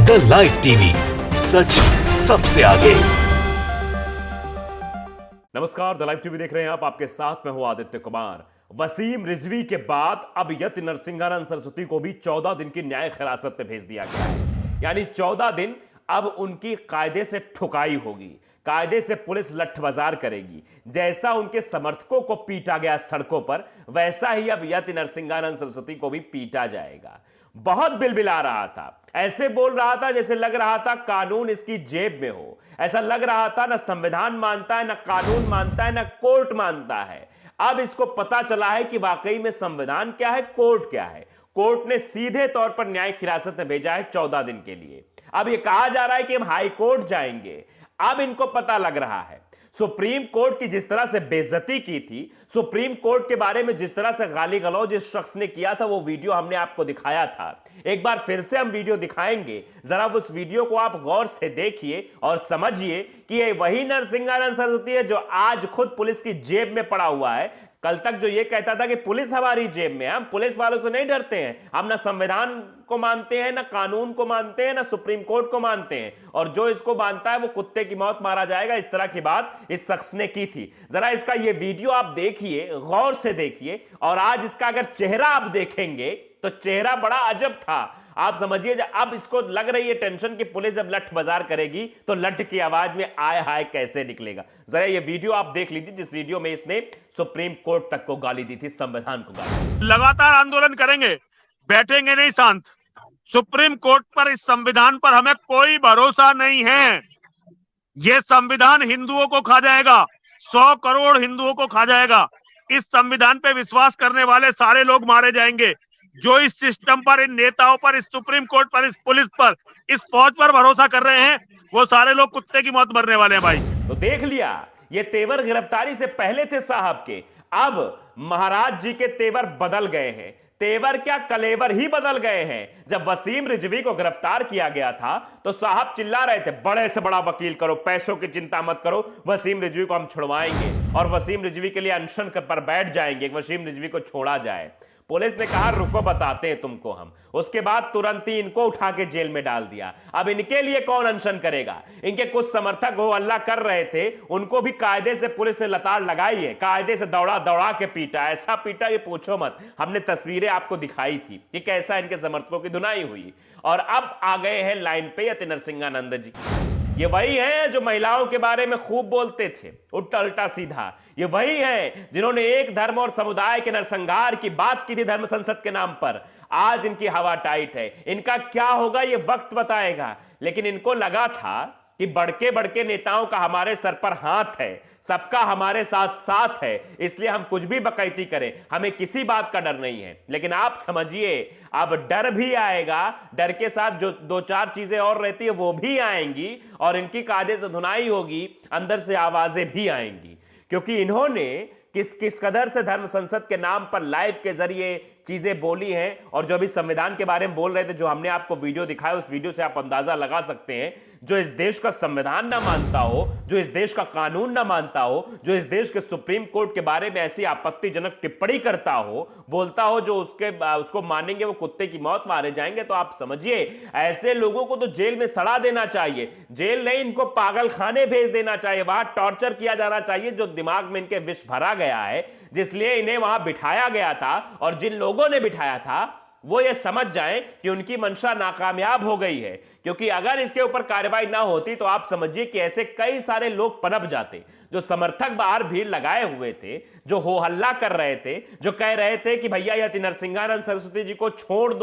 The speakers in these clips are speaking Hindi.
द लाइव टीवी, सच सबसे आगे। नमस्कार, द लाइव टीवी देख रहे हैं आप। आपके साथ मैं हूं आदित्य कुमार। वसीम रिजवी के बाद अब यति नरसिंहानंद सरस्वती को भी 14 दिन की न्यायिक हिरासत में भेज दिया गया है। यानी 14 दिन अब उनकी कायदे से ठुकाई होगी, कायदे से पुलिस लठ बाजार करेगी। जैसा उनके समर्थकों को पीटा गया सड़कों पर, वैसा ही अब यति नरसिंहानंद सरस्वती को भी पीटा जाएगा। बहुत बिलबिला रहा था, ऐसे बोल रहा था जैसे लग रहा था कानून इसकी जेब में हो। ऐसा लग रहा था ना संविधान मानता है, ना कानून मानता है, ना कोर्ट मानता है। अब इसको पता चला है कि वाकई में संविधान क्या है, कोर्ट क्या है। कोर्ट ने सीधे तौर पर न्यायिक हिरासत में भेजा है 14 दिन के लिए। अब यह कहा जा रहा है कि हम हाई कोर्ट जाएंगे। अब इनको पता लग रहा है सुप्रीम कोर्ट की जिस तरह से बेइज्जती की थी, सुप्रीम कोर्ट के बारे में जिस तरह से गाली गलौज जिस शख्स ने किया था, वो वीडियो हमने आपको दिखाया था। एक बार फिर से हम वीडियो दिखाएंगे, जरा उस वीडियो को आप गौर से देखिए और समझिए कि ये वही नरसिंहानंद सरस्वती है जो आज खुद पुलिस की जेब में पड़ा हुआ है। कल तक जो ये कहता था कि पुलिस हमारी जेब में है, हम पुलिस वालों से नहीं डरते हैं, हम ना संविधान को मानते हैं, ना कानून को मानते हैं, ना सुप्रीम कोर्ट को मानते हैं, और जो इसको मानता है वो कुत्ते की मौत मारा जाएगा। इस तरह की बात इस शख्स ने की थी। जरा इसका ये वीडियो आप देखिए, गौर से देखिए, और आज इसका अगर चेहरा आप देखेंगे तो चेहरा बड़ा अजब था। आप समझिए, अब इसको लग रही है टेंशन कि पुलिस जब लठ बाजार करेगी तो लठ की आवाज में आय हाय कैसे निकलेगा। जरा ये वीडियो आप देख लीजिए, जिस वीडियो में इसने सुप्रीम कोर्ट तक को गाली दी थी, संविधान को गाली। लगातार आंदोलन करेंगे, बैठेंगे नहीं शांत। सुप्रीम कोर्ट पर, इस संविधान पर हमें कोई भरोसा नहीं है। यह संविधान हिंदुओं को खा जाएगा, 100 करोड़ हिंदुओं को खा जाएगा। इस संविधान पे विश्वास करने वाले सारे लोग मारे जाएंगे। जो इस सिस्टम पर, इन नेताओं पर, इस सुप्रीम कोर्ट पर, इस पुलिस पर, इस फौज पर भरोसा कर रहे हैं, वो सारे लोग कुत्ते की मौत मरने वाले हैं भाई। तो देख लिया, ये तेवर गिरफ्तारी से पहले थे साहब के, अब महाराज जी के तेवर बदल गए हैं। तेवर क्या, कलेवर ही बदल गए हैं। जब वसीम रिजवी को गिरफ्तार किया गया था तो साहब चिल्ला रहे थे, बड़े से बड़ा वकील करो, पैसों की चिंता मत करो, वसीम रिजवी को हम छुड़वाएंगे और वसीम रिजवी के लिए अनशन पर बैठ जाएंगे, वसीम रिजवी को छोड़ा जाए। पुलिस ने कहा रुको बताते हैं तुमको हम। उसके बाद तुरंत ही इनको उठा के जेल में डाल दिया। अब इनके लिए कौन अनशन करेगा? इनके कुछ समर्थक हो अल्लाह कर रहे थे, उनको भी कायदे से पुलिस ने लताड़ लगाई है, कायदे से दौड़ा दौड़ा के पीटा, ऐसा पीटा ये पूछो मत। हमने तस्वीरें आपको दिखाई थी कि कैसा इनके समर्थकों की धुनाई हुई। और अब आ गए हैं लाइन पे यति नरसिंहानंद जी। ये वही हैं जो महिलाओं के बारे में खूब बोलते थे, उल्टा उल्टा सीधा। ये वही हैं जिन्होंने एक धर्म और समुदाय के नरसंहार की बात की थी धर्म संसद के नाम पर। आज इनकी हवा टाइट है। इनका क्या होगा ये वक्त बताएगा। लेकिन इनको लगा था कि बड़के बड़के नेताओं का हमारे सर पर हाथ है, सबका हमारे साथ साथ है, इसलिए हम कुछ भी बकैती करें, हमें किसी बात का डर नहीं है। लेकिन आप समझिए, अब डर भी आएगा, डर के साथ जो दो चार चीजें और रहती है वो भी आएंगी, और इनकी कायदे से धुनाई होगी, अंदर से आवाजें भी आएंगी। क्योंकि इन्होंने किस कदर से धर्म संसद के नाम पर लाइव के जरिए चीजें बोली हैं, और जो भी संविधान के बारे में बोल रहे थे, जो हमने आपको वीडियो दिखाया, उस वीडियो से आप अंदाजा लगा सकते हैं। जो इस देश का संविधान ना मानता हो, जो इस देश का कानून ना मानता हो, जो इस देश के सुप्रीम कोर्ट के बारे में ऐसी आपत्तिजनक टिप्पणी करता हो, बोलता हो जो उसको मानेंगे वो कुत्ते की मौत मारे जाएंगे, तो आप समझिए ऐसे लोगों को तो जेल में सड़ा देना चाहिए। जेल नहीं, इनको पागल खाने भेज देना चाहिए, वहां टॉर्चर किया जाना चाहिए। जो दिमाग में इनके विष भरा गया है, जिसलिए इन्हें वहां बिठाया गया था, और जिन लोगों ने बिठाया था वो ये समझ जाएं कि उनकी मंशा नाकामयाब हो गई है। क्योंकि अगर इसके ऊपर कार्रवाई ना होती तो आप समझिए कि ऐसे कई सारे लोग पनप जाते। जो समर्थक बाहर भीड़ लगाए हुए थे, जो हो हल्ला कर रहे थे, जो कह रहे थे कि भैया यति नरसिंहानंद सरस्वती जी को छोड़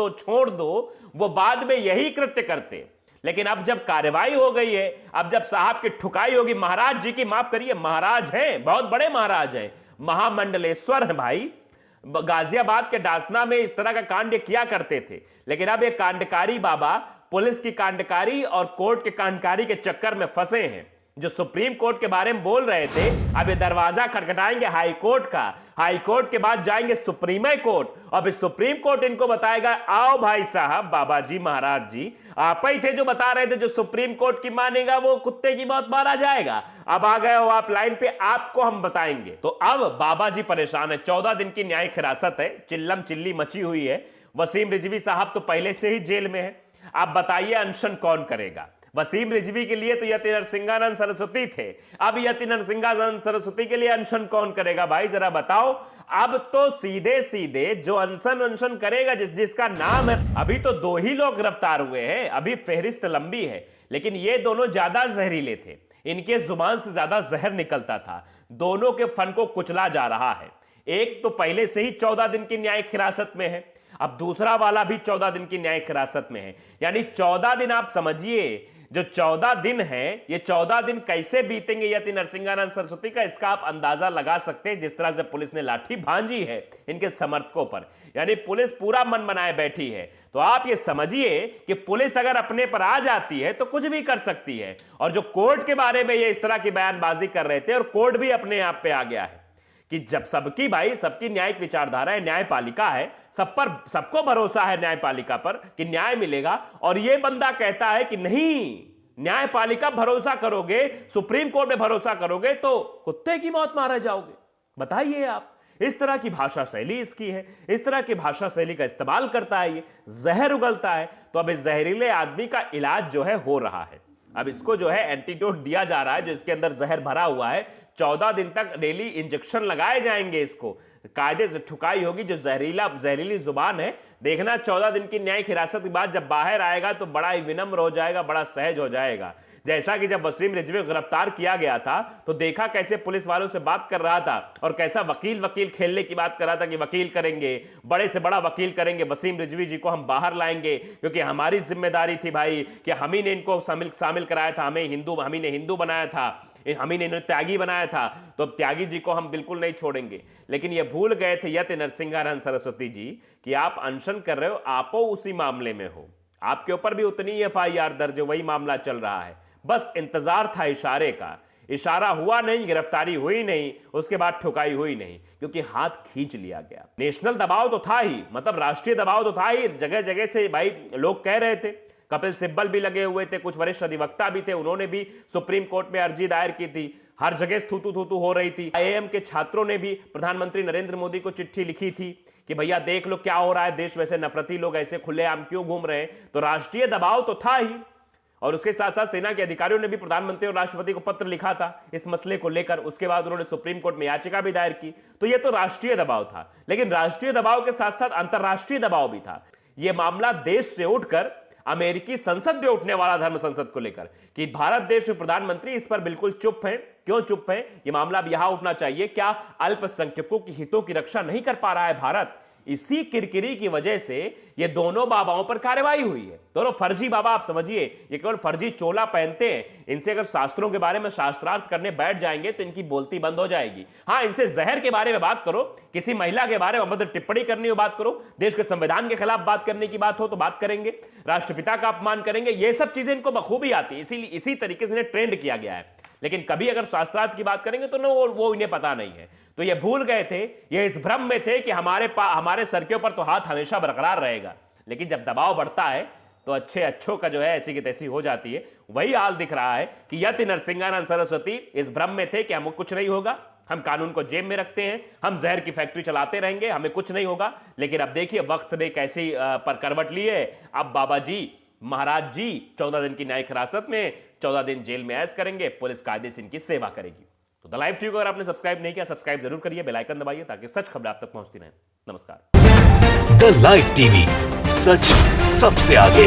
दो, वो बाद में यही कृत्य करते। लेकिन अब जब कार्रवाई हो गई है, अब जब साहब की ठुकाई होगी, महाराज जी की, माफ करिए, महाराज हैं, बहुत बड़े महाराज हैं, महामंडलेश्वर हैं भाई। गाजियाबाद के डासना में इस तरह का कांड किया करते थे। लेकिन अब ये कांडकारी बाबा पुलिस की कांडकारी और कोर्ट के कांडकारी के चक्कर में फंसे हैं। जो सुप्रीम कोर्ट के बारे में बोल रहे थे, अब ये दरवाजा खटखटाएंगे हाई कोर्ट का, हाई कोर्ट के बाद जाएंगे सुप्रीम कोर्ट, अब सुप्रीम कोर्ट इनको बताएगा आओ भाई साहब, बाबा जी, महाराज जी, आप ही थे जो बता रहे थे जो सुप्रीम कोर्ट की मानेगा वो कुत्ते की मौत मारा जाएगा। अब आ गए हो आप लाइन पे, आपको हम बताएंगे। तो अब बाबा जी परेशान है। 14 दिन की न्यायिक हिरासत है, चिल्लम चिल्ली मची हुई है। वसीम रिजवी साहब तो पहले से ही जेल में है। आप बताइए अनशन कौन करेगा? वसीम रिजवी के लिए तो यति नरसिंहानंद सरस्वती थे, अब यति नरसिंहानंद सरस्वती के लिए अनशन कौन करेगा भाई, जरा बताओ। अब तो सीधे सीधे जो अनशन करेगा जिसका नाम है, अभी तो 2 ही लोग गिरफ्तार हुए हैं, अभी फहरिस्त लंबी है, लेकिन ये दोनों ज्यादा जहरीले थे, इनके जुबान से ज्यादा जहर निकलता था, दोनों के फन को कुचला जा रहा है। एक तो पहले से ही 14 दिन की न्यायिक हिरासत में है, अब दूसरा वाला भी 14 दिन की न्यायिक हिरासत में है, यानी 14 दिन आप समझिए, जो 14 दिन है ये 14 दिन कैसे बीतेंगे यति नरसिंहानंद सरस्वती का, इसका आप अंदाजा लगा सकते हैं जिस तरह से पुलिस ने लाठी भांजी है इनके समर्थकों पर, यानी पुलिस पूरा मन बनाए बैठी है। तो आप ये समझिए कि पुलिस अगर अपने पर आ जाती है तो कुछ भी कर सकती है। और जो कोर्ट के बारे में ये इस तरह की बयानबाजी कर रहे थे, और कोर्ट भी अपने आप पे आ गया है कि जब सबकी न्यायिक विचारधारा है, न्यायपालिका है, सबको भरोसा है न्यायपालिका पर कि न्याय मिलेगा, और यह बंदा कहता है कि नहीं, न्यायपालिका भरोसा करोगे, सुप्रीम कोर्ट में भरोसा करोगे तो कुत्ते की मौत मारे जाओगे। बताइए आप, इस तरह की भाषा शैली इसकी है, इस तरह की भाषा शैली का इस्तेमाल करता है, ये जहर उगलता है। तो अब इस जहरीले आदमी का इलाज जो है हो रहा है, अब इसको जो है एंटीडोट दिया जा रहा है, जो इसके अंदर जहर भरा हुआ है। 14 दिन तक डेली इंजेक्शन लगाए जाएंगे, इसको कायदे से ठुकाई होगी। जो जहरीली जुबान है, देखना 14 दिन की न्यायिक हिरासत के बाद जब बाहर आएगा तो बड़ा ही विनम्र हो जाएगा, बड़ा सहज हो जाएगा। जैसा कि जब वसीम रिजवी को गिरफ्तार किया गया था तो देखा कैसे पुलिस वालों से बात कर रहा था, और कैसा वकील खेलने की बात कर रहा था कि वकील करेंगे, बड़े से बड़ा वकील करेंगे, वसीम रिजवी जी को हम बाहर लाएंगे, क्योंकि हमारी जिम्मेदारी थी भाई कि हम ही ने इनको शामिल कराया था, हमें हिंदू बनाया था, हम ही ने इन्हें त्यागी बनाया था, तो अब त्यागी जी को हम बिल्कुल नहीं छोड़ेंगे। लेकिन ये भूल गए थे यति नरसिंहानंद सरस्वती जी कि आप अनशन कर रहे हो, आपो उसी मामले में हो, आपके ऊपर भी उतनी FIR दर्ज, वही मामला चल रहा है। बस इंतजार था इशारे का, इशारा हुआ नहीं, गिरफ्तारी हुई नहीं, उसके बाद ठुकाई हुई नहीं, क्योंकि हाथ खींच लिया गया। नेशनल दबाव तो था ही, मतलब राष्ट्रीय दबाव तो था ही, जगह जगह से भाई लोग कह रहे थे, कपिल सिब्बल भी लगे हुए थे, कुछ वरिष्ठ अधिवक्ता भी थे, उन्होंने भी सुप्रीम कोर्ट में अर्जी दायर की थी, हर जगह थूतू हो रही थी। IIM के छात्रों ने भी प्रधानमंत्री नरेंद्र मोदी को चिट्ठी लिखी थी कि भैया देख लो क्या हो रहा है देश, वैसे नफरती लोग ऐसे खुलेआम क्यों घूम रहे हैं। तो राष्ट्रीय दबाव तो था ही, और उसके साथ साथ सेना के अधिकारियों ने भी प्रधानमंत्री और राष्ट्रपति को पत्र लिखा था इस मसले को लेकर, उसके बाद उन्होंने सुप्रीम कोर्ट में याचिका भी दायर की। तो यह तो राष्ट्रीय दबाव था, लेकिन राष्ट्रीय दबाव के साथ साथ अंतरराष्ट्रीय दबाव भी था। यह मामला देश से उठकर अमेरिकी संसद में उठने वाला, धर्म संसद को लेकर, कि भारत देश में प्रधानमंत्री इस पर बिल्कुल चुप हैं। क्यों चुप हैं? यह मामला अब यहां उठना चाहिए, क्या अल्पसंख्यकों की हितों की रक्षा नहीं कर पा रहा है भारत? इसी किरकिरी की वजह से ये दोनों बाबाओं पर कार्रवाई हुई है। दोनों फर्जी बाबा, आप समझिए, ये केवल फर्जी चोला पहनते हैं। इनसे अगर शास्त्रों के बारे में शास्त्रार्थ करने बैठ जाएंगे तो इनकी बोलती बंद हो जाएगी। हाँ, इनसे जहर के बारे में बात करो, किसी महिला के बारे में अभद्र टिप्पणी करनी हो बात करो, देश के संविधान के खिलाफ बात करने की बात हो तो बात करेंगे, राष्ट्रपिता का अपमान करेंगे, ये सब चीजें इनको बखूबी आती है, इसीलिए इसी तरीके से इन्हें ट्रेंड किया गया है। लेकिन कभी अगर शास्त्रार्थ की बात करेंगे तो वो इन्हें पता नहीं है। तो ये भूल गए थे, ये इस भ्रम में थे कि हमारे सर के ऊपर तो हाथ हमेशा बरकरार रहेगा, लेकिन जब दबाव बढ़ता है तो अच्छों का जो है ऐसी की तैसी हो जाती है। वही हाल दिख रहा है कि यति नरसिंहानंद सरस्वती इस भ्रम में थे कि हमको कुछ नहीं होगा, हम कानून को जेब में रखते हैं, हम जहर की फैक्ट्री चलाते रहेंगे, हमें कुछ नहीं होगा। लेकिन अब देखिए वक्त ने कैसी पर करवट ली है। अब बाबा जी, महाराज जी 14 दिन की न्यायिक हिरासत में, 14 दिन जेल में ऐश करेंगे, पुलिस कायदे से इनकी सेवा करेगी। तो द लाइव टीवी को अगर आपने सब्सक्राइब नहीं किया, सब्सक्राइब जरूर करिए, बेल आइकन दबाइए ताकि सच खबर आप तक पहुंचती रहे। नमस्कार। द लाइव टीवी, सच सबसे आगे।